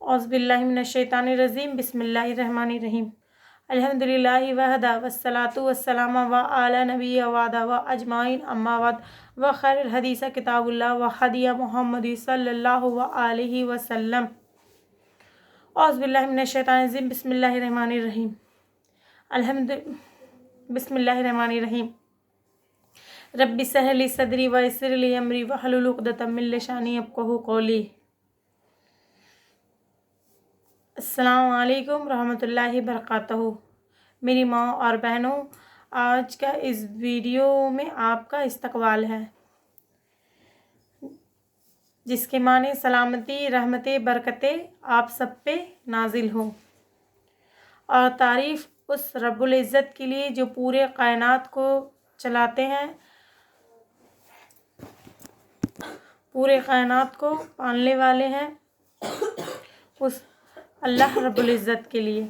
औज़ुबिल्लाहि मिनश्शैतानिर्रजीम बिस्मिल्लाहिर्रहमानिर्रहीम अल्हम्दुलिल्लाहि वहदा वस्सलातु वस्सलामु अला नबिय्यि वअदा व अजमाइन अम्मा बाद व खैरुल हदीस किताबुल्लाह व हदिया मुहम्मद सल्लल्लाहु अलैहि वसल्लम। औज़ुबिल्लाहि मिनश्शैतानिर्रजीम बिस्मिल्लाहिर्रहमानिर्रहीम बिस्मिल्लाहिर्रहमानिर्रहीम रब्बि इश्रह ली सदरी व यस्सिर ली अमरी वहलुल उक़दतम मिन लिसानी यफ़क़हू क़ौली। अस्सलामु अलैकुम रहमतुल्लाहि बरकातहू। मेरी माँ और बहनों, आज का इस वीडियो में आपका इस्तकबाल है, जिसके माने सलामती, रहमतें, बरकतें आप सब पे नाजिल हों। और तारीफ़ उस रब्बुल इज़्ज़त के लिए जो पूरे कायनात को चलाते हैं, पूरे कायनात को पालने वाले हैं, उस अल्लाह रब्बुल इज़्ज़त के लिए।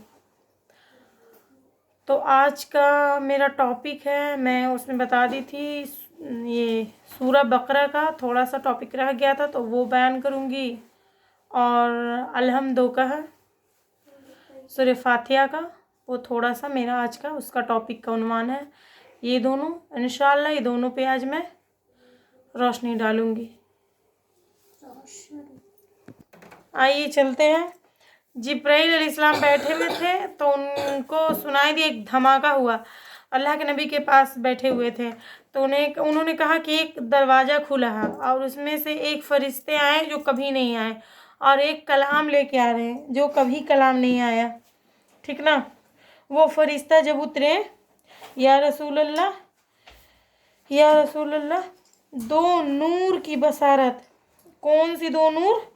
तो आज का मेरा टॉपिक है, मैं उसमें बता दी थी, ये सूरा बकरा का थोड़ा सा टॉपिक रह गया था तो वो बयान करूँगी, और अलहम्दो का है सूरह फातिहा का, वो थोड़ा सा मेरा आज का उसका टॉपिक का उन्वान है। ये दोनों इंशाअल्लाह, ये दोनों पे आज मैं रोशनी डालूँगी। आइए चलते हैं। जिब्राइल अलैहिस्सलाम बैठे हुए थे तो उनको सुनाई दी, एक धमाका हुआ। अल्लाह के नबी के पास बैठे हुए थे तो उन्होंने कहा कि एक दरवाज़ा खुला है और उसमें से एक फ़रिश्ते आए जो कभी नहीं आए, और एक कलाम लेके आ रहे हैं जो कभी कलाम नहीं आया। ठीक ना। वो फ़रिश्ता जब उतरे, या रसूल अल्लाह, या रसूल अल्लाह, दो नूर की बसारत। कौन सी दो नूर?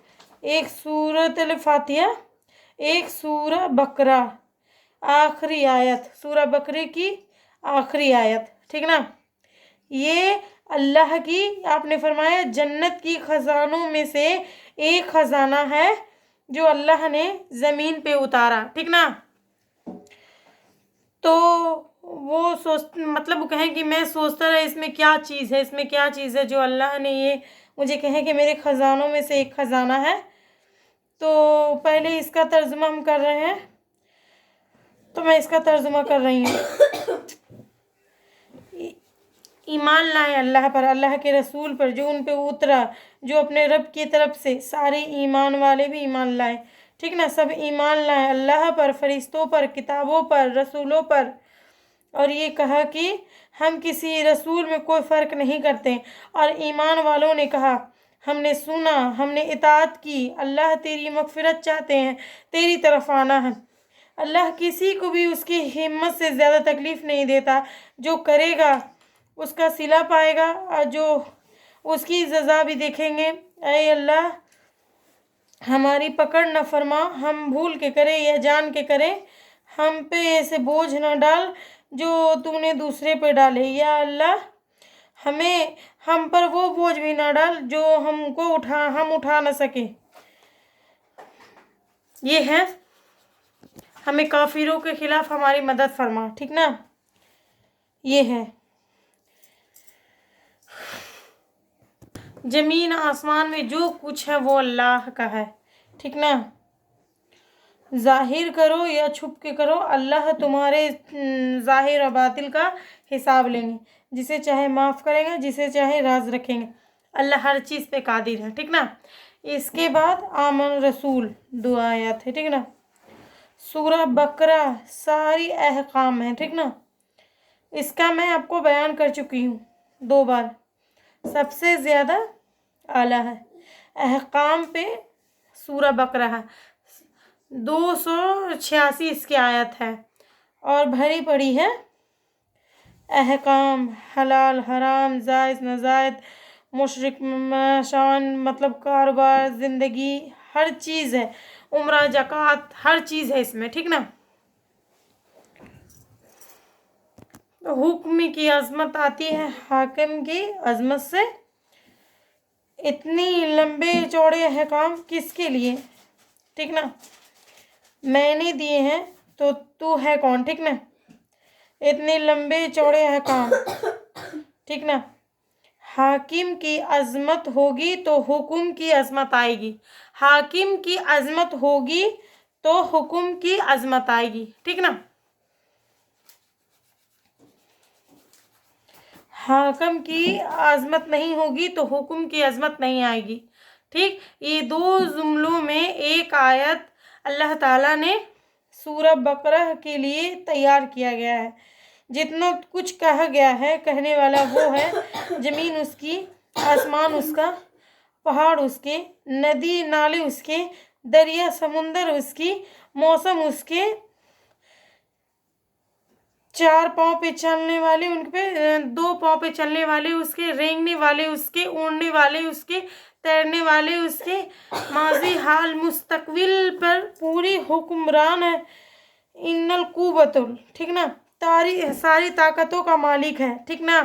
एक सूरत अल फातिहा, एक सूरा बकरा, आखिरी आयत, सूरा बकरे की आखिरी आयत। ठीक ना। ये अल्लाह की, आपने फरमाया, जन्नत की खजानों में से एक खजाना है जो अल्लाह ने ज़मीन पे उतारा। ठीक ना। तो वो मतलब वो कहें कि मैं सोचता रहा इसमें क्या चीज़ है, इसमें क्या चीज़ है जो अल्लाह ने ये मुझे कहे कि मेरे ख़जानों में से एक ख़जाना है। तो पहले इसका तर्जुमा हम कर रहे हैं, तो मैं इसका तर्जुमा कर रही हूँ। ईमान लाए अल्लाह पर, अल्लाह के रसूल पर जो उन पे उतरा, जो अपने रब की तरफ से। सारे ईमान वाले भी ईमान लाए। ठीक ना। सब ईमान लाए अल्लाह पर, फरिश्तों पर, किताबों पर, रसूलों पर। और ये कहा कि हम किसी रसूल में कोई फ़र्क नहीं करते। और ईमान वालों ने कहा, हमने सुना, हमने इताअत की। अल्लाह तेरी मग़फ़िरत चाहते हैं, तेरी तरफ आना है। अल्लाह किसी को भी उसकी हिम्मत से ज़्यादा तकलीफ़ नहीं देता। जो करेगा उसका सिला पाएगा, और जो उसकी सज़ा भी देखेंगे। ऐ अल्लाह, हमारी पकड़ न फरमा, हम भूल के करें या जान के करें, हम पे ऐसे बोझ न डाल जो तूने दूसरे पे डाले। या अल्लाह, हम पर वो बोझ भी ना डाल जो हम उठा न सके। ये है, हमें काफिरों के खिलाफ हमारी मदद फरमा। ठीक ना। ये है, ज़मीन आसमान में जो कुछ है वो अल्लाह का है। ठीक ना। ज़ाहिर करो या छुप के करो, अल्लाह तुम्हारे ज़ाहिर और बातिल का हिसाब लेंगे। जिसे चाहे माफ़ करेंगे, जिसे चाहे राज रखेंगे। अल्लाह हर चीज़ पे कादिर है। ठीक ना। इसके बाद आमन रसूल, दो आयत है। ठीक ना। सूरा बकरा सारी अहकाम है। ठीक ना। इसका मैं आपको बयान कर चुकी हूँ 2 बार। सबसे ज़्यादा आला है अहकाम पे सूरा बकरा है। 286 इसकी आयत है, और भरी पड़ी है अहकाम, हलाल हराम, जायज़ नाजायज़, मुशरिक शान, मतलब कारोबार, ज़िंदगी, हर चीज़ है। उम्रा, ज़कात, हर चीज़ है इसमें। ठीक ना। तो हुक्म की अज़मत आती है हाकिम की अज़मत से। इतनी लंबे चौड़े अहकाम किसके लिए? ठीक ना। मैंने दिए हैं तो तू है कौन? ठीक ना। इतने लंबे चौड़े अहकाम। ठीक ना। हाकिम की अजमत होगी तो हुक्म की अजमत आएगी। हाकिम की अजमत होगी तो हुक्म की अजमत आएगी, ठीक ना। हाकिम की अजमत नहीं होगी तो हुक्म की अजमत नहीं आएगी, ठीक। ये दो जुमलों में एक आयत अल्लाह ताला ने सूरह बकरा के लिए तैयार किया गया है। जितना कुछ कहा गया है, कहने वाला वो है, ज़मीन उसकी, आसमान उसका, पहाड़ उसके, नदी नाले उसके, दरिया समुंदर उसकी, मौसम उसके, चार पाँव पे चलने वाले उनके पे, दो पाँव पे चलने वाले उसके, रेंगने वाले उसके, उड़ने वाले उसके, तैरने वाले उसके, माजी हाल मुस्तकबिल पर पूरी हुक्मरान है। इन्नल कुव्वतुल, ठीक ना, सारी ताकतों का मालिक है, ठीक ना।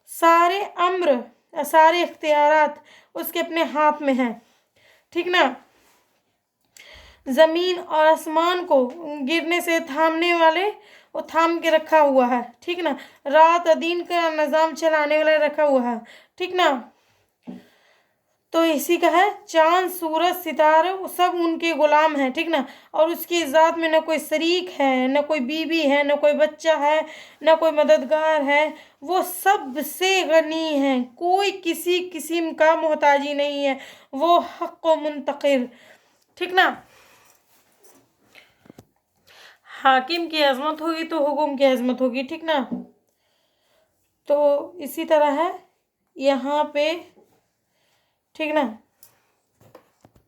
सारे अम्र, सारे इख्तियारात उसके अपने हाथ में हैं, ठीक ना। ज़मीन और आसमान को गिरने से थामने वाले, वो थाम के रखा हुआ है, ठीक ना। रात और दिन का निज़ाम चलाने वाला रखा हुआ है, ठीक ना। तो इसी का है, चांद सूरज सितारे सब उनके गुलाम हैं, ठीक ना। और उसकी ज़ात में न कोई शरीक है, न कोई बीवी है, न कोई बच्चा है, न कोई मददगार है। वो सबसे गनी है, कोई किसी किस्म का मोहताजी नहीं है, वो हक़ व मुंतकिर, ठीक ना। हाकिम की अजमत होगी तो हुक्म की अजमत होगी, ठीक ना। तो इसी तरह है यहाँ पे, ठीक ना।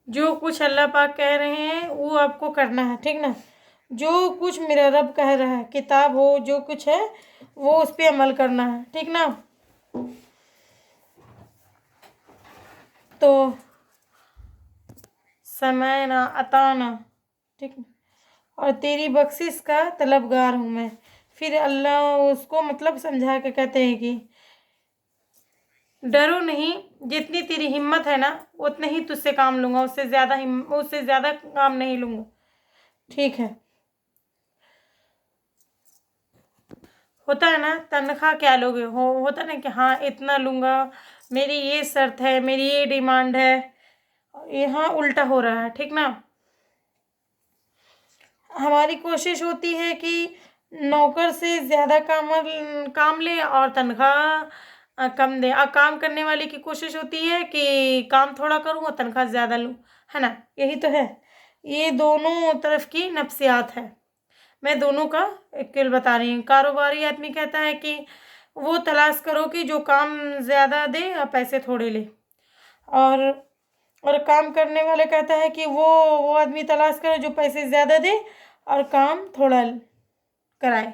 जो कुछ अल्लाह पाक कह रहे हैं वो आपको करना है, ठीक ना। जो कुछ मेरा रब कह रहा है, किताब हो जो कुछ है, वो उस पर अमल करना है, ठीक ना। तो समयना अताना, ठीक ना। और तेरी बख्शिश का तलबगार हूँ मैं। फिर अल्लाह उसको मतलब समझा के कहते हैं कि डरो नहीं, जितनी तेरी हिम्मत है ना उतने ही तुझसे काम लूँगा, उससे ज़्यादा काम नहीं लूँगा, ठीक है। होता है ना, तनख्वाह क्या लोगे, होता ना कि हाँ इतना लूँगा, मेरी ये शर्त है, मेरी ये डिमांड है। यहाँ उल्टा हो रहा है, ठीक ना। हमारी कोशिश होती है कि नौकर से ज़्यादा काम ले और तनख्वाह कम दे, और काम करने वाले की कोशिश होती है कि काम थोड़ा करूँ और तनख्वाह ज़्यादा लूँ, है ना। यही तो है, ये दोनों तरफ की नफ्सियात है। मैं दोनों का इक्वल बता रही हूँ। कारोबारी आदमी कहता है कि वो तलाश करो कि जो काम ज़्यादा दे और पैसे थोड़े ले, और काम करने वाले कहता है कि वो आदमी तलाश करो जो पैसे ज़्यादा दे और काम थोड़ा कराए।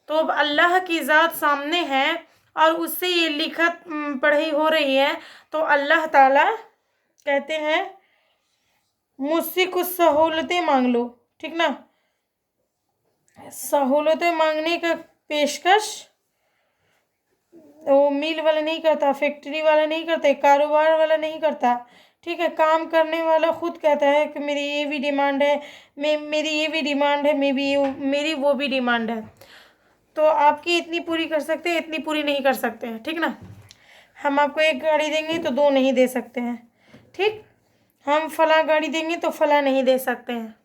तो अब अल्लाह की ज़ात सामने है और उससे ये लिखत पढ़ाई हो रही है, तो अल्लाह ताला कहते हैं मुझसे कुछ सहूलतें मांग लो, ठीक ना। सहूलतें मांगने का पेशकश वो मिल वाला नहीं करता, फैक्ट्री वाला नहीं करता, कारोबार वाला नहीं करता, ठीक है। काम करने वाला खुद कहता है कि मेरी ये भी डिमांड है, मेरी ये भी डिमांड है, मेरी वो भी डिमांड है। तो आपकी इतनी पूरी कर सकते हैं, इतनी पूरी नहीं कर सकते हैं, ठीक ना। हम आपको एक गाड़ी देंगे तो दो नहीं दे सकते हैं, ठीक। हम फला गाड़ी देंगे तो फला नहीं दे सकते हैं।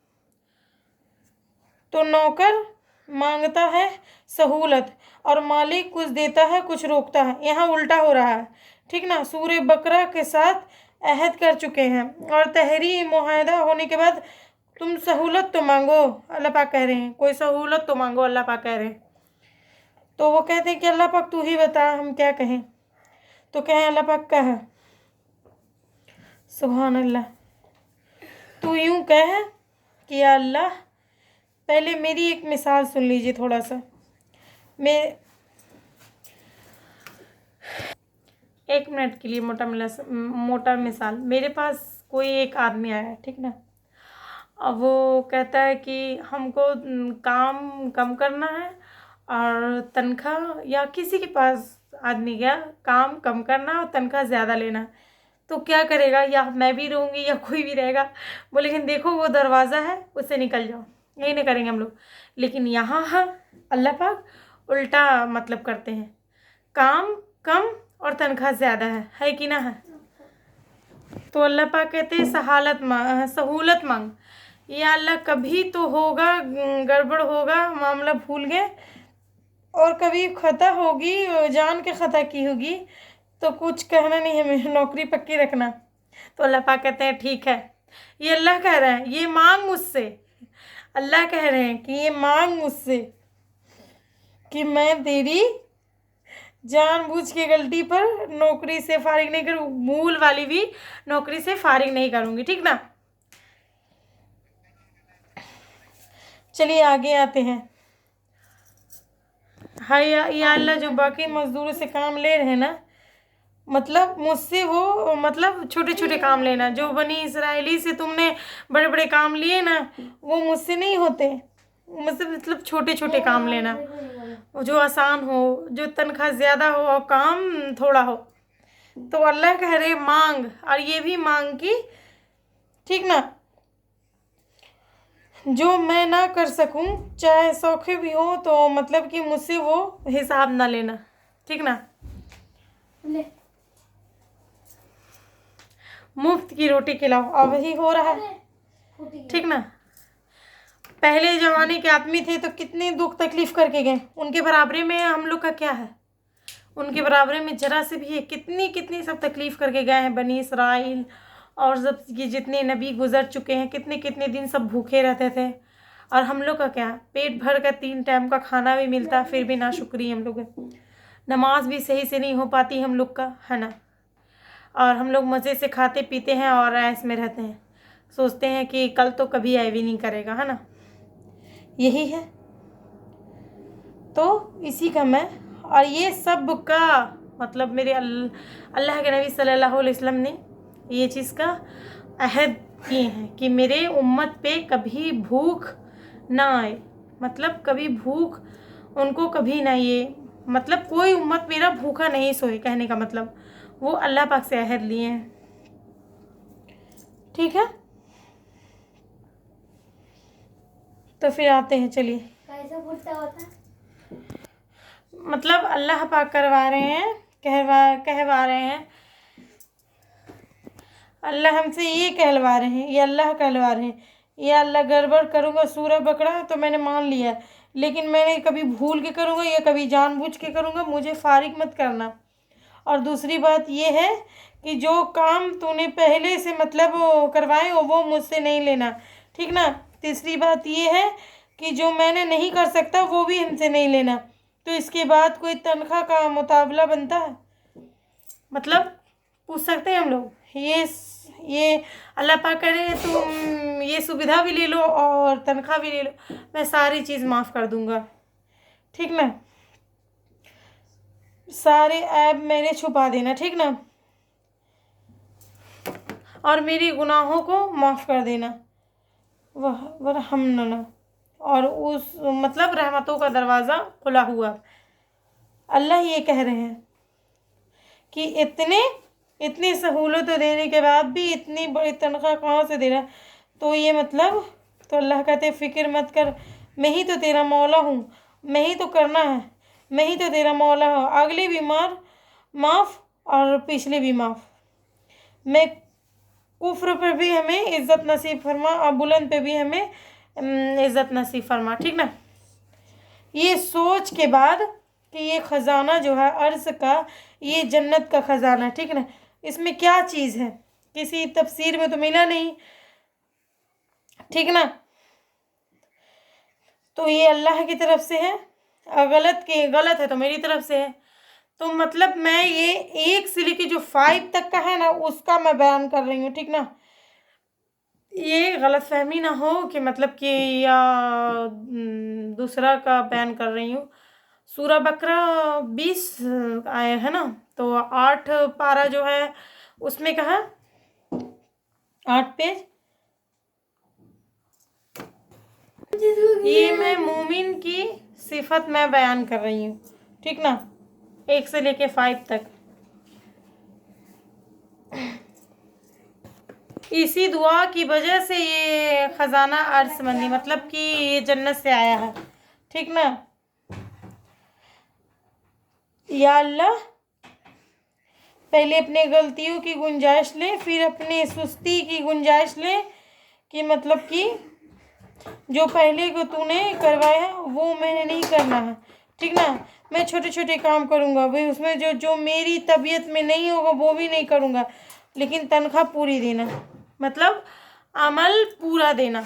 तो नौकर मांगता है सहूलत और मालिक कुछ देता है कुछ रोकता है, यहाँ उल्टा हो रहा है, ठीक ना। सूरह बकरा के साथ अहद कर चुके हैं और तहरी मुआहदा होने के बाद तुम सहूलत तो मांगो, अल्लाह पाक कह रहे हैं, कोई सहूलत तो मांगो, अल्लाह पाक कह रहे हैं। तो वो कहते हैं कि अल्लाह पाक तू ही बता हम क्या कहें। तो कहें अल्लाह पाक का है, सुभान अल्लाह, तू यूँ कह कि या अल्लाह, पहले मेरी एक मिसाल सुन लीजिए थोड़ा सा। मैं 1 मिनट के लिए मोटा मिसाल, मेरे पास कोई एक आदमी आया, ठीक ना। अब वो कहता है कि हमको काम कम करना है और तनख्वाह, या किसी के पास आदमी गया, काम कम करना और तनख्वाह ज़्यादा लेना, तो क्या करेगा, या मैं भी रहूँगी या कोई भी रहेगा। बोले लेकिन देखो वो दरवाज़ा है उससे निकल जाओ, यही नहीं करेंगे हम लोग। लेकिन यहाँ अल्लाह पाक उल्टा मतलब करते हैं, काम कम اور تنخواہ زیادہ ہے کہ نہ ہے؟ تو اللہ پاک کہتے ہیں سہولت مانگ. یا اللہ کبھی تو ہوگا گڑبڑ ہوگا، معاملہ بھول گئے، اور کبھی خطا ہوگی، جان کے خطا کی ہوگی، تو کچھ کہنا نہیں، ہمیں نوکری پکی رکھنا. تو اللہ پاک کہتے ہیں ٹھیک ہے. یہ اللہ کہہ رہے ہیں یہ مانگ مجھ سے، اللہ کہہ رہے ہیں کہ یہ مانگ مجھ سے کہ میں تیری جان بوجھ کے غلطی پر نوکری سے فارغ نہیں کروں، بھول والی بھی نوکری سے فارغ نہیں کروں گی، ٹھیک نا. چلیے آگے آتے ہیں. ہاں یا اللہ جو باقی مزدوروں سے کام لے رہے ہیں نا، مطلب مجھ سے وہ مطلب چھوٹے چھوٹے کام لینا. جو بنی اسرائیلی سے تم نے بڑے بڑے کام لیے نا، وہ مجھ سے نہیں ہوتے. مجھ سے مطلب چھوٹے چھوٹے کام لینا، جو آسان ہو، جو تنخواہ زیادہ ہو اور کام تھوڑا ہو. تو اللہ کہہ رہے مانگ، اور یہ بھی مانگ کی، ٹھیک نا، جو میں نہ کر سکوں چاہے سوکھے بھی ہو، تو مطلب کہ مجھ سے وہ حساب نہ لینا، ٹھیک نا. مفت کی روٹی کھلاؤ، اب وہی ہو رہا ہے، ٹھیک نا. پہلے زمانے کے آدمی تھے تو کتنے دکھ تکلیف کر کے گئے، ان کے برابرے میں ہم لوگ کا کیا ہے؟ ان کے برابرے میں ذرا سے بھی ہے، کتنی سب تکلیف کر کے گئے ہیں بنی اسرائیل، اور سب یہ جتنے نبی گزر چکے ہیں، کتنے دن سب بھوکے رہتے تھے. اور ہم لوگ کا کیا؟ پیٹ بھر کا 3 ٹائم کا کھانا بھی ملتا، پھر بھی ناشکری ہم لوگ. نماز بھی صحیح سے نہیں ہو پاتی ہم لوگ کا، ہے نا. اور ہم لوگ مزے سے کھاتے پیتے ہیں اور ایس میں رہتے ہیں، سوچتے ہیں کہ کل تو کبھی ایوی نہیں کرے گا، ہے نا. یہی ہے تو اسی کا میں، اور یہ سب کا مطلب میرے اللہ کے نبی صلی اللہ علیہ وسلم نے یہ چیز کا عہد کیے ہیں کہ میرے امت پہ کبھی بھوک نہ آئے. مطلب کبھی بھوک ان کو کبھی نہ، یہ مطلب کوئی امت میرا بھوکا نہیں سوئے، کہنے کا مطلب وہ اللہ پاک سے عہد لیے ہیں، ٹھیک ہے. تو پھر آتے ہیں، چلیے. مطلب اللہ پاک کروا رہے ہیں، کہوا رہے ہیں، اللہ ہم سے یہ کہلوا رہے ہیں، یہ اللہ کہلوا رہے ہیں، یا اللہ گڑبڑ کروں گا سورہ بقرہ تو میں نے مان لیا، لیکن میں نے کبھی بھول کے کروں گا یا کبھی جان بوجھ کے کروں گا، مجھے فارغ مت کرنا. اور دوسری بات یہ ہے کہ جو کام تو نے پہلے سے مطلب کروائے وہ مجھ سے نہیں لینا، ٹھیک نا. تیسری بات یہ ہے کہ جو میں نے نہیں کر سکتا وہ بھی ہم سے نہیں لینا. تو اس کے بعد کوئی تنخواہ کا مطالبہ بنتا ہے؟ مطلب پوچھ سکتے ہیں ہم لوگ؟ یہ اللہ پاک کہہ رہے ہیں تم یہ سویدھا بھی لے لو اور تنخواہ بھی لے لو، میں ساری چیز معاف کر دوں گا، ٹھیک نا. سارے عیب میرے چھپا دینا، ٹھیک نا، اور میری گناہوں کو معاف کر دینا. ورحمنا، اور اس مطلب رحمتوں کا دروازہ کھلا ہوا. اللہ یہ کہہ رہے ہیں کہ اتنی سہولتیں دینے کے بعد بھی اتنی بڑی تنخواہ کہاں سے دے رہا. تو یہ مطلب تو اللہ کہتے فکر مت کر، میں ہی تو تیرا مولا ہوں، میں ہی تو کرنا ہے، میں ہی تو تیرا مولا ہوں. اگلی بھی معاف اور پچھلی بھی معاف. میں کفر پہ بھی ہمیں عزت نصیب فرما اور بلند پہ بھی ہمیں عزت نصیب فرما، ٹھیک نا. یہ سوچ کے بعد کہ یہ خزانہ جو ہے عرض کا، یہ جنت کا خزانہ، ٹھیک نا. اس میں کیا چیز ہے کسی تفسیر میں تو ملا نہیں، ٹھیک نا. تو یہ اللہ کی طرف سے ہے، غلط ہے تو میری طرف سے ہے. تو مطلب میں یہ 1 سے لے کے جو 5 تک کا ہے نا اس کا میں بیان کر رہی ہوں، ٹھیک نا. یہ غلط فہمی نہ ہو کہ مطلب کہ یا دوسرا کا بیان کر رہی ہوں. سورہ بقرہ 20 آئے ہے نا، تو 8 پارہ جو ہے اس میں کہا 8 پیج، یہ میں مومن کی صفت میں بیان کر رہی ہوں، ٹھیک نا، 1 سے لے کے 5 تک. اسی دعا کی وجہ سے یہ خزانہ عرش مندی مطلب کہ یہ جنت سے آیا ہے، ٹھیک نا. یا اللہ पहले अपने गलतियों की गुंजाइश ले, फिर अपने सुस्ती की गुंजाइश ले, कि मतलब कि जो पहले को तूने करवाया है वो मैंने नहीं करना है, ठीक ना। मैं छोटे छोटे काम करूँगा भाई, उसमें जो जो मेरी तबीयत में नहीं होगा वो भी नहीं करूँगा, लेकिन तनख्वाह पूरी देना, मतलब अमल पूरा देना,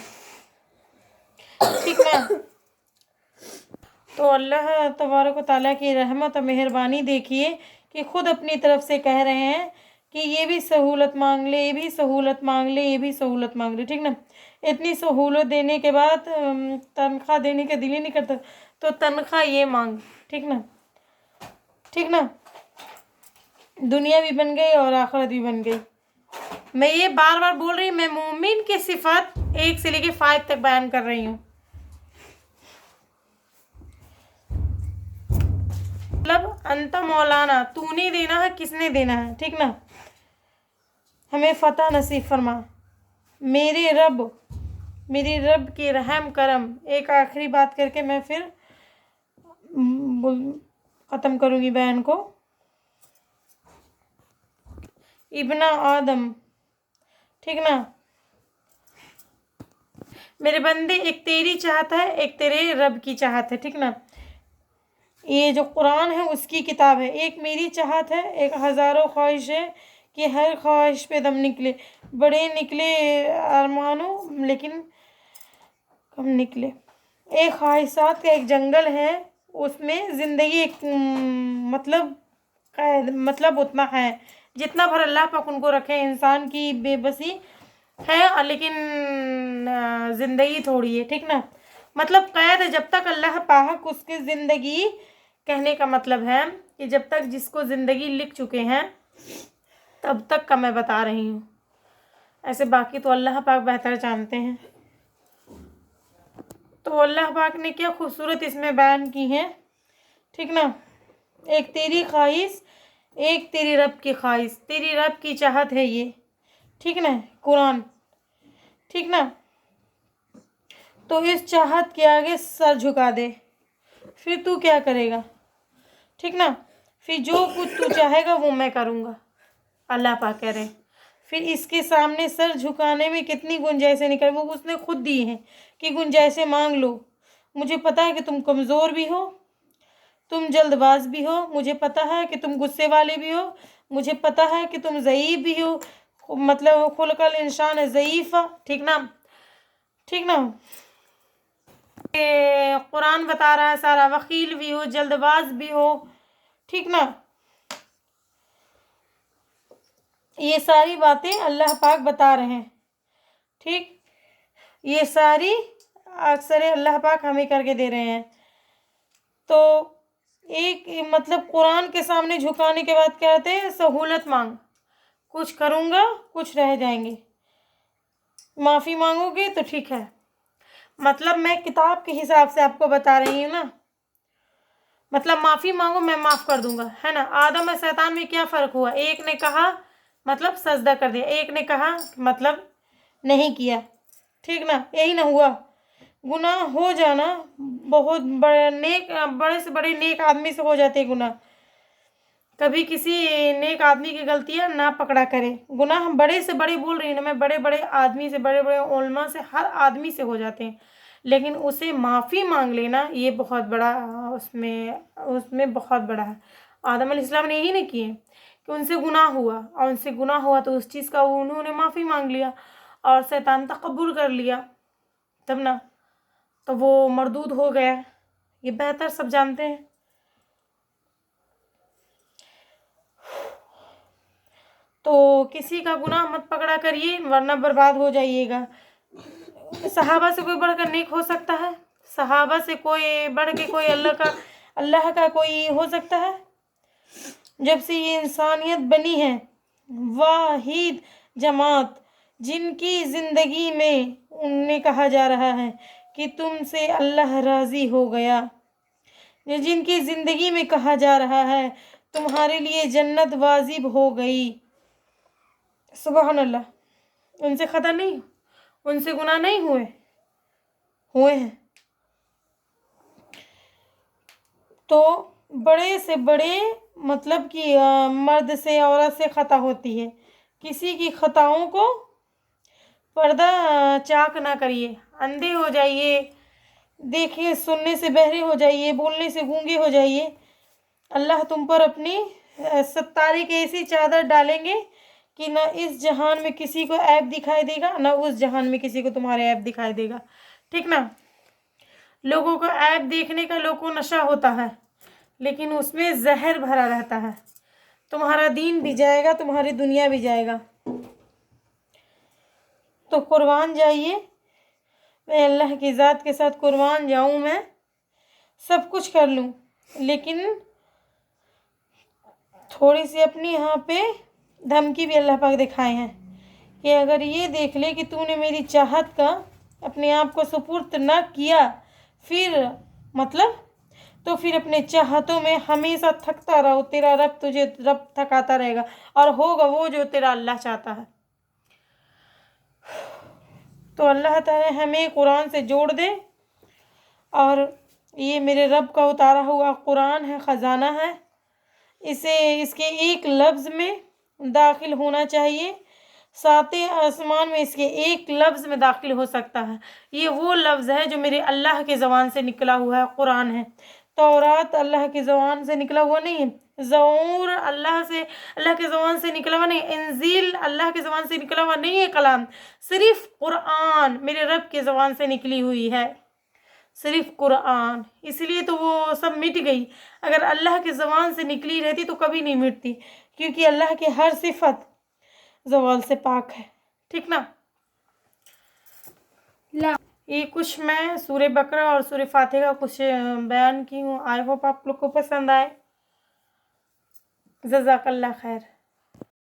ठीक ना। तो अल्लाह तबारक व तआला की रहमत और मेहरबानी देखिए कि खुद अपनी तरफ से कह रहे हैं कि ये भी सहूलत मांग ले, ये भी सहूलत मांग ले, ये भी सहूलत मांग ले, ठीक ना। इतनी सहूलत देने के बाद तनख्वाह देने का दिल ही नहीं करता, तो तनख्वाह ये मांग, ठीक ना, ठीक ना। दुनिया भी बन गई और आखिरत भी बन गई। मैं ये बार बार बोल रही हूँ, मैं मोमिन की सिफत 1 से लेके 5 तक बयान कर रही हूँ। मतलब अंत मौलाना, तूने देना है, किसने देना है, ठीक ना। हमें फतह नसीब फरमा मेरे रब की रहम करम। एक आखिरी बात करके मैं फिर ख़त्म करूँगी बयान को। इब्ना आदम, ठीक ना, मेरे बंदे, एक तेरी चाहत है, एक तेरे रब की चाहत है, ठीक ना। ये जो कुरान है उसकी किताब है, एक मेरी चाहत है, एक हज़ारों ख्वाहिश है कि हर ख्वाहिश पे दम निकले, बड़े निकले अरमानों लेकिन कम निकले। एक ख्वाहिशात का एक जंगल है, उसमें ज़िंदगी एक मतलब उतना है जितना भर अल्लाह पाक उनको रखे। इंसान की बेबसी है लेकिन ज़िंदगी थोड़ी है, ठीक ना। मतलब कैद है, जब तक अल्लाह पाक उसकी ज़िंदगी, कहने का मतलब है कि जब तक जिसको ज़िंदगी लिख चुके हैं तब तक का मैं बता रही हूँ, ऐसे बाकी तो अल्लाह पाक बेहतर जानते हैं। तो अल्लाह पाक ने क्या खूबसूरत इसमें बयान की है, ठीक ना। एक तेरी ख्वाहिश, एक तेरी रब की ख्वाहिश, तेरी रब की चाहत है ये, ठीक ना, कुरान, ठीक ना। तो इस चाहत के आगे सर झुका दे, फिर तू क्या करेगा, ठीक ना। फिर जो कुछ तू चाहेगा वो मैं करूँगा, अल्लाह पाक कह रहे हैं। फिर इसके सामने सर झुकाने में कितनी गुंजाइशें निकल, वो उसने खुद दी हैं कि गुंजाइशें मांग लो। मुझे पता है कि तुम कमज़ोर भी हो, तुम जल्दबाज भी हो, मुझे पता है कि तुम गुस्से वाले भी हो, मुझे पता है कि तुम ज़ईफ़ भी हो, मतलब खुलकल इंसान है ज़ईफ़ा, ठीक ना, ठीक ना। कुरान बता रहा है सारा, वकील भी हो, जल्दबाज भी हो, ठीक ना। ये सारी बातें अल्लाह पाक बता रहे हैं, ठीक। ये सारी अक्सर अल्लाह पाक हमें करके दे रहे हैं। तो एक मतलब कुरान के सामने झुकाने के बाद क्या कहते हैं, सहूलत मांग, कुछ करूँगा, कुछ रह जाएंगे, माफ़ी मांगोगे तो ठीक है। मतलब मैं किताब के हिसाब से आपको बता रही हूँ ना, मतलब माफ़ी मांगो मैं माफ़ कर दूंगा, है ना। आदम और शैतान में क्या फ़र्क हुआ, एक ने कहा मतलब सजदा कर दिया, एक ने कहा मतलब नहीं किया, ठीक ना। यही ना हुआ, गुनाह हो जाना बहुत बड़े से बड़े नेक आदमी से हो जाते गुनाह। कभी किसी नेक आदमी की गलतियां ना पकड़ा करे, गुनाह बड़े से बड़े बोल रही हूँ ना मैं, बड़े बड़े आदमी से, बड़े बड़े उलमा से, हर आदमी से हो जाते हैं, लेकिन उसे माफ़ी मांग लेना ये बहुत बड़ा, उसमें बहुत बड़ा है। आदम अलैहिस्सलाम ने यही नहीं किए कि उनसे गुनाह हुआ, और उनसे गुनाह हुआ तो उस चीज़ का उन्होंने माफ़ी मांग लिया, और शैतान तकब्बुर कर लिया, तब ना तो वो मरदूद हो गया। ये बेहतर सब जानते हैं। तो किसी का गुनाह मत पकड़ा करिए वरना बर्बाद हो जाइएगा। सहाबा से कोई बढ़कर नेक हो सकता है? सहाबा से कोई बढ़ के कोई अल्लाह का कोई हो सकता है? जब से ये इंसानियत बनी है, वाहिद जमात जिनकी ज़िंदगी में उन्हें कहा जा रहा है कि तुमसे अल्लाह राज़ी हो गया, जिनकी ज़िंदगी में कहा जा रहा है तुम्हारे लिए जन्नत वाजिब हो गई, सुबहान अल्लाह। उनसे ख़ता नहीं, उनसे गुनाह नहीं हुए हैं। तो बड़े से बड़े मतलब कि मर्द से औरत से ख़ता होती है। किसी की ख़ताओं को पर्दा चाक ना करिए, अंधे हो जाइए, देखिए सुनने से बहरे हो जाइए, बोलने से गूंगे हो जाइए। अल्लाह तुम पर अपनी सत्तारे की ऐसी चादर डालेंगे कि ना इस जहान में किसी को ऐब दिखाई देगा, ना उस जहान में किसी को तुम्हारे ऐब दिखाई देगा। ठीक ना। लोगों को ऐब देखने का लोगों को नशा होता है, लेकिन उसमें जहर भरा रहता है। तुम्हारा दीन भी जाएगा, तुम्हारी दुनिया भी जाएगा। तो कुर्बान जाइए, मैं अल्लाह की ज़ात के साथ कुर्बान जाऊँ, मैं सब कुछ कर लूँ, लेकिन थोड़ी सी अपनी यहाँ पे धमकी भी अल्लाह पाक दिखाए हैं कि अगर ये देख ले कि तूने मेरी चाहत का अपने आप को सुपुर्द ना किया, फिर मतलब तो फिर अपने चाहतों में हमेशा थकता रहो, तेरा रब तुझे रब थकाता रहेगा, और होगा वो जो तेरा अल्लाह चाहता है। तो अल्लाह ताला हमें कुरान से जोड़ दे, और ये मेरे रब का उतारा हुआ कुरान है, ख़जाना है। इसे इसके एक लफ्ज़ में दाखिल होना चाहिए, साते आसमान में इसके एक लफ्ज़ में दाखिल हो सकता है। ये वो लफ्ज़ है जो मेरे अल्लाह के ज़बान से निकला हुआ है, कुरान है। तौरात अल्लाह की ज़बान से निकला हुआ नहीं है, ज़बूर अल्लाह के ज़बान से निकला हुआ नहीं, इंजील अल्लाह के ज़बान से निकला हुआ नहीं है कलाम। सिर्फ़ कुरान मेरे रब के ज़बान से निकली हुई है, सिर्फ़ कुरान। इसलिए तो वो सब मिट गई। अगर अल्लाह की ज़बान से निकली रहती तो कभी नहीं मिटती, क्योंकि अल्लाह की हर सिफत ज़वाल से पाक है। ठीक ना। ये कुछ मैं सूरह बकरा और सूरह फातिहा का कुछ बयान की हूँ। आई होप आप लोग को पसंद आए। जज़ाकल्लाह खैर।